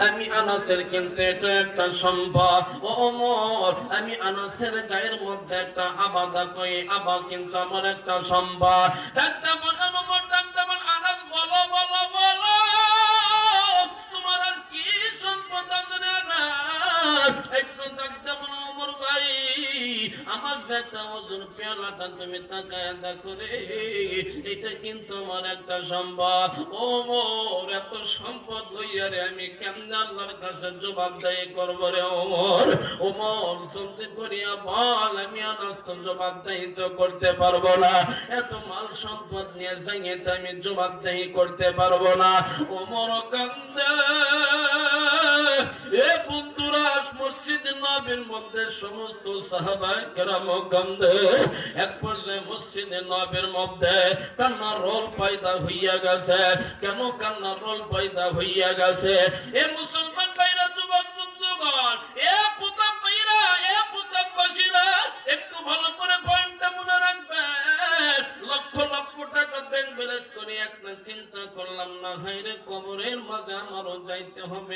আমি আনাসের কিন্তু এটা একটা সম্পদ। ও ওমর, আমি আনাসের গায়ের মধ্যে একটা আবাদা কই, আবা কিন্তু আমার একটা সম্পদ। ডাক্তার বলেন ওমর, ডাক্তার বলেন আনাস, বলো বলো বলো, তোমার আর কি সম্পদ আছে না? একটু ডাক্তার বলো ওমর ভাই, আমার যে একটা ওজন পেয়ালাটা তুমি তাকায় দেখো রে, এটা কিন্তু আমার একটা সম্পদ। ওমর, এত সম্পদ লইয়া রে আমি কেমনে আল্লাহর কাছে জবাবদাহি করবো রে ওমর? ওমর চলতে করিয়া বল, আমি আনাস তো জবাবদাহি তো করতে পারবো না, এত মাল সম্পদ নিয়ে যাইয়ে তো আমি জবাবদাহি করতে পারবো না। ওমর কান্দে। এ বন্ধুরা, মসজিদ নববীর মধ্যে সমস্ত সাহাবায়ে কেরাম কান্দে। এক পর্যায়ে মসজিদে নববীর মধ্যে কান্নার রোল পয়দা হইয়া গেছে। কেন কান্নার রোল পয়দা হইয়া গেছে? এ মুসলমান ভাইরা, যুবক বন্ধুগণ, এ পুতাম ভাইরা, এ পুতামবাসীরা, একটু ভালো করে পয়েন্টটা মনে রাখবেন। লক্ষ লক্ষ টাকা ব্যাংক ব্যালেন্স করে একটা চিন্তা করলাম না, হায়রে কবরের মাঝে আমারও যাইতে হবে।